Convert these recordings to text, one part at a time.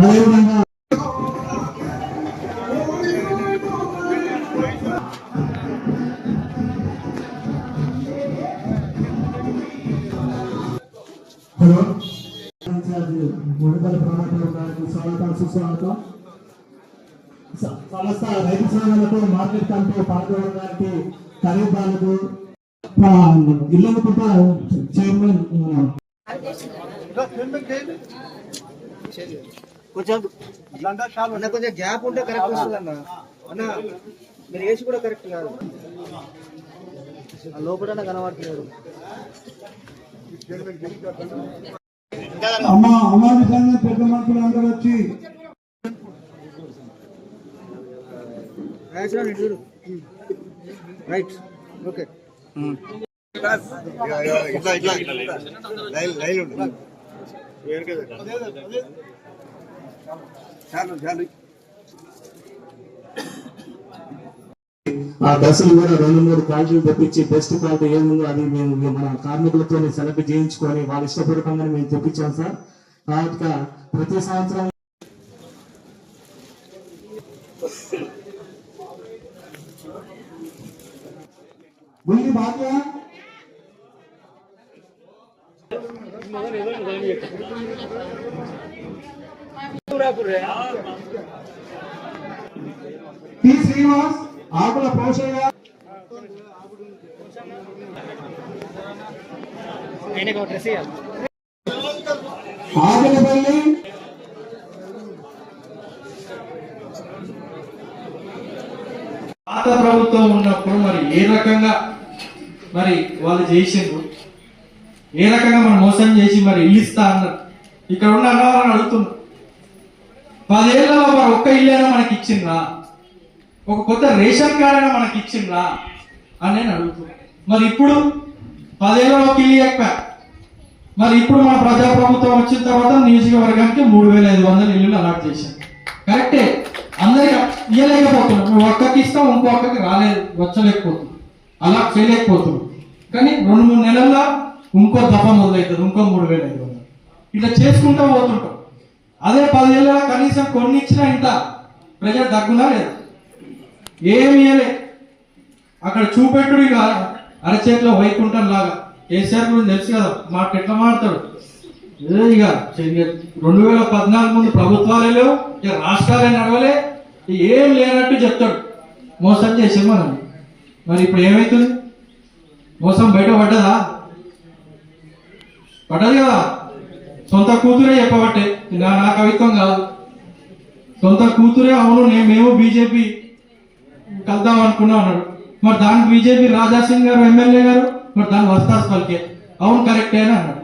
అదేవిధంగా మునుపల ప్రణాళికలు గారికి స్వాగతం సుస్వాగతం. సమస్త రైతు సంఘాలకు మార్కెట్ కమిటీ పాల్గొనడం గారికి ఖరీదాలకు ఇల్లనుకుంట చైర్మన్ కొంచెం గ్యాప్ ఉంటే కరెక్ట్ వస్తుంది అన్న మీరు వేసి కూడా కరెక్ట్ కాదు లోపల కనబడుతున్నారు. అమ్మా విధంగా పెద్ద మనుషులు అందరూ వచ్చి రైట్ ఓకే ఆ బస్సులు కూడా 2-3 క్వాలిటీలు తెప్పించి బెస్ట్ క్వాలిటీ ఏముందో అది మేము మన కార్మికులతో సెలెక్ట్ చేయించుకొని వాళ్ళు ఇష్టపూర్వకంగా మేము తెప్పించాం సార్. కాబట్టి ప్రతి సంవత్సరం బుల్లి భాగ్య టి శ్రీనివాస్ ఆకుల పోషయ్య ఆకులపల్లి పాత ప్రభుత్వం ఉన్నప్పుడు మరి ఏ రకంగా మరి వాళ్ళు చేసిండ్రు, ఏ రకంగా మనం మోసం చేసి మరి ఇల్లు ఇస్తా అన్నారు. ఇక్కడ ఉన్న అన్నవాళ్ళని అడుగుతున్నారు 10 ఏళ్ళలో మరి ఒక్క ఇల్లు మనకి ఇచ్చిండ్రా, ఒక కొత్త రేషన్ కార్డు అయినా మనకి ఇచ్చిండ్రా అని నేను అడుగుతున్నాను. మరి ఇప్పుడు 10 ఏళ్ళలో ఒక ఇల్లు చెప్పా, మరి ఇప్పుడు మన ప్రజాప్రభుత్వం వచ్చిన తర్వాత నియోజకవర్గానికి 3500 ఇల్లులు అలాట్ చేశాం. కరెక్టే, అందరికి ఇవ్వలేకపోతున్నాం. నువ్వు ఒక్కకి ఇస్తాం, ఇంకో ఒక్కకి రాలేదు, వచ్చలేకపోతున్నాం, అలా చేయలేకపోతున్నాం. కానీ 2-3 నెలల్లో ఇంకో దఫ మొదలవుతుంది, ఇంకో 3500 ఇట్లా చేసుకుంటూ పోతుంటాం. అదే 10 ఏళ్ళ కనీసం కొన్ని ఇచ్చినా ఇంత ప్రజలు దగ్గునా లేదు, ఏమి ఇవ్వలే. అక్కడ చూపెట్టుడు ఇక అరచేతిలో వైకుంఠం లాగా. కేసీఆర్ గురించి తెలుసు కదా, మాట ఎట్లా మాడతాడు. ఇక 2014 ముందు ప్రభుత్వాలే లేవు, ఇక రాష్ట్రాలే నడవలే, ఏం లేనట్టు చెప్తాడు. మోసం చేసాం మనం. మరి ఇప్పుడు ఏమవుతుంది? మోసం బయట పడ్డదా? పడ్డది కదా. సొంత కూతురే చెప్పబట్టే, నా కవిత్వం కాదు. సొంత కూతురే అవును మేము బీజేపీ కలుద్దాం అనుకున్నాం అన్నాడు. మరి దానికి బీజేపీ రాజాసింగ్ గారు ఎమ్మెల్యే గారు మరి దాని వస్తాస్ పలికే అవును కరెక్టే అని అన్నాడు.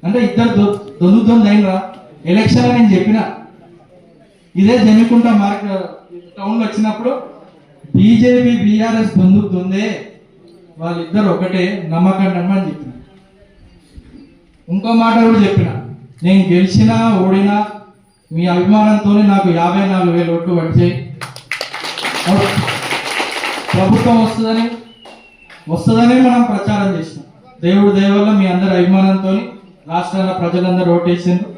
అంటే ఇద్దరు దొందు అయినరా. ఎలక్షన్ నేను చెప్పిన ఇదే జమికుంట మార్కెట్ టౌన్లో వచ్చినప్పుడు బీజేపీ బీఆర్ఎస్ దొందే, వాళ్ళిద్దరు ఒకటే, నమ్మకండి అని చెప్పిన. ఇంకో మాట కూడా చెప్పిన, నేను గెలిచినా ఓడినా మీ అభిమానంతో నాకు 54,000 ఓట్లు పడిచాయి. ప్రభుత్వం వస్తుందని మనం ప్రచారం చేసినాం. దేవుడి దయ వల్ల మీ అందరి అభిమానంతో రాష్ట్రాల ప్రజలందరూ ఓటేసిండ్రు.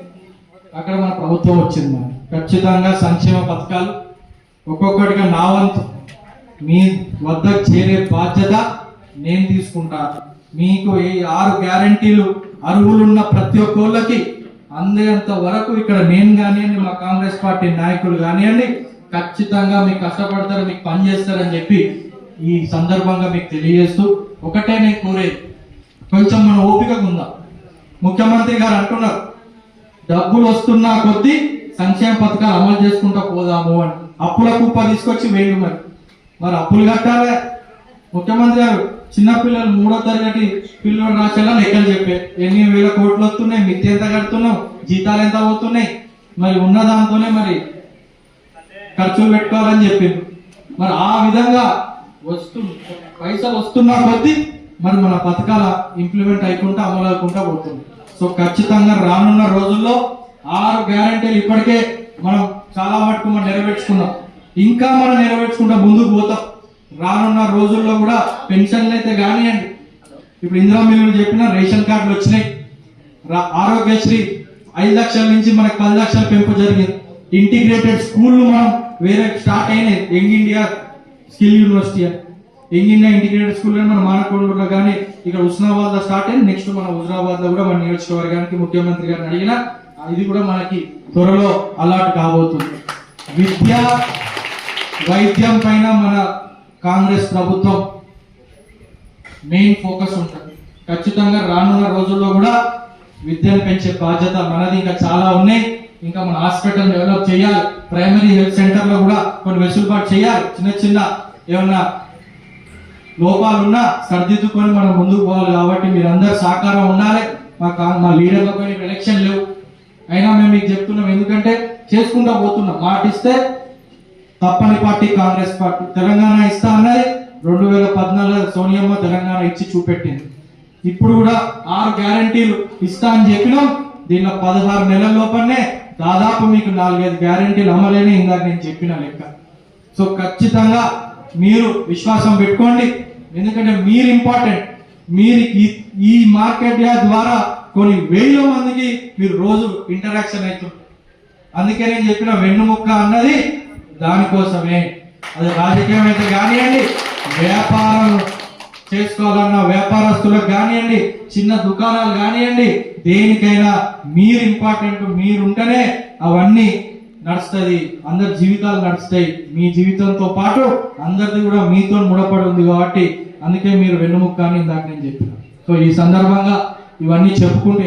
అక్కడ మన ప్రభుత్వం వచ్చింది. మనం ఖచ్చితంగా సంక్షేమ పథకాలు ఒక్కొక్కటిగా నా వంతు మీ వద్దకు చేరే బాధ్యత నేను తీసుకుంటా. మీకు ఈ 6 గ్యారంటీలు అర్హులున్న ప్రతి ఒక్కళ్ళకి అందేంత వరకు ఇక్కడ నేను కానివ్వండి, మా కాంగ్రెస్ పార్టీ నాయకులు కానివ్వండి, ఖచ్చితంగా మీకు కష్టపడతారు, మీకు పని చేస్తారని చెప్పి ఈ సందర్భంగా మీకు తెలియజేస్తూ ఒకటే నేను కోరేది, కొంచెం మన ఓపికగా ఉందాం. ముఖ్యమంత్రి గారు అంటున్నారు డబ్బులు వస్తున్నా కొద్దీ సంక్షేమ పథకాలు అమలు చేసుకుంటూ పోదాము అని. అప్పుల కుప్ప తీసుకొచ్చి వేయండి. మరి అప్పులు కట్టాలే. ముఖ్యమంత్రి గారు చిన్నపిల్లలు 3వ తరగతి పిల్లలు రాసేలా లెక్కలు చెప్పే ఎన్ని వేల కోట్లు వస్తున్నాయి, మిత్తి ఎంత కడుతున్నావు, జీతాలు ఎంత అవుతున్నాయి, మరి ఉన్న దాంతోనే మరి ఖర్చులు పెట్టుకోవాలని చెప్పింది. మరి ఆ విధంగా పైసలు వస్తున్నా కొద్దీ మరి మన పథకాల ఇంప్లిమెంట్ అయికుంటా అమలు అవుకుంటా పోతుంది. సో ఖచ్చితంగా రానున్న రోజుల్లో 6 గ్యారంటీలు ఇప్పటికే మనం చాలా మటుకు మనం నెరవేర్చుకున్నాం, ఇంకా మనం నెరవేర్చుకుంటా ముందుకు పోతాం. రానున్న రోజుల్లో కూడా పెన్షన్లు అయితే కానివ్వండి, ఇప్పుడు ఇందిరా మిల్లులు చెప్పిన రేషన్ కార్డులు వచ్చినాయి, ఆరోగ్యశ్రీ 5 లక్షల నుంచి మనకు 10 లక్షల పెంపు జరిగింది. ఇంటిగ్రేటెడ్ స్కూళ్ళు మనం వేరే స్టార్ట్ అయినాయి. యంగ్ ఇండియా స్కిల్ యూనివర్సిటీ అని యంగ్ ఇండియా ఇంటిగ్రేటెడ్ స్కూల్ అని మన మానకొండూరులో కానీ ఇక్కడ హుస్నాబాద్ లో స్టార్ట్ అయింది. నెక్స్ట్ మన హుజరాబాద్ లో కూడా మన నియోజకవర్గానికి ముఖ్యమంత్రి గారిని అడిగినా ఇది కూడా మనకి త్వరలో అలాట్ కాబోతుంది. విద్య వైద్యం పైన మన కాంగ్రెస్ ప్రభుత్వం మెయిన్ ఫోకస్ ఉంటుంది. ఖచ్చితంగా రానున్న రోజుల్లో కూడా విద్యను పెంచే బాధ్యత మనది. ఇంకా చాలా ఉన్నాయి. ఇంకా మన హాస్పిటల్ డెవలప్ చేయాలి. ప్రైమరీ హెల్త్ సెంటర్ లో కూడా కొన్ని వెసులుబాటు చేయాలి. చిన్న చిన్న ఏమన్నా లోపాలున్నా సరిదిద్దుకొని మనం ముందుకు పోవాలి. కాబట్టి మీరందరూ సహకారం ఉండాలి. మా లీడర్ల పైన ఎలక్షన్ లేవు, అయినా మేము మీకు చెప్తున్నాం. ఎందుకంటే చేసుకుంటా పోతున్నాం. మాట ఇస్తే తప్పని పార్టీ కాంగ్రెస్ పార్టీ. తెలంగాణ ఇస్తా అన్నది 2014 సోనియమ్మ తెలంగాణ ఇచ్చి చూపెట్టింది. ఇప్పుడు కూడా 6 గ్యారంటీలు ఇస్తా అని చెప్పినాం. దీనిలో 16 నెలల లోపలనే దాదాపు మీకు 4-5 గ్యారంటీలు అమలైన ఇందాక నేను చెప్పిన లెక్క. సో ఖచ్చితంగా మీరు విశ్వాసం పెట్టుకోండి. ఎందుకంటే మీరు ఇంపార్టెంట్. మీరు ఈ మార్కెట్ యార్డ్ ద్వారా కొన్ని వేల మందికి మీరు రోజు ఇంటరాక్షన్ అవుతుంది. అందుకే నేను చెప్పిన వెన్నుముక్క అన్నది దానికోసమే. అది రాజకీయం అయితే కానివ్వండి, వ్యాపారం చేసుకోవాలన్న వ్యాపారస్తులకు కానివ్వండి, చిన్న దుకాణాలు కానివ్వండి, దేనికైనా మీరు ఇంపార్టెంట్. మీరుంటేనే అవన్నీ నడుస్తుంది. అందరి జీవితాలు నడుస్తాయి. మీ జీవితంతో పాటు అందరిది కూడా మీతో ముడపడి ఉంది. కాబట్టి అందుకే మీరు వెన్నుముక్క అని ఇందాక నేను చెప్పిన. సో ఈ సందర్భంగా ఇవన్నీ చెప్పుకుంటే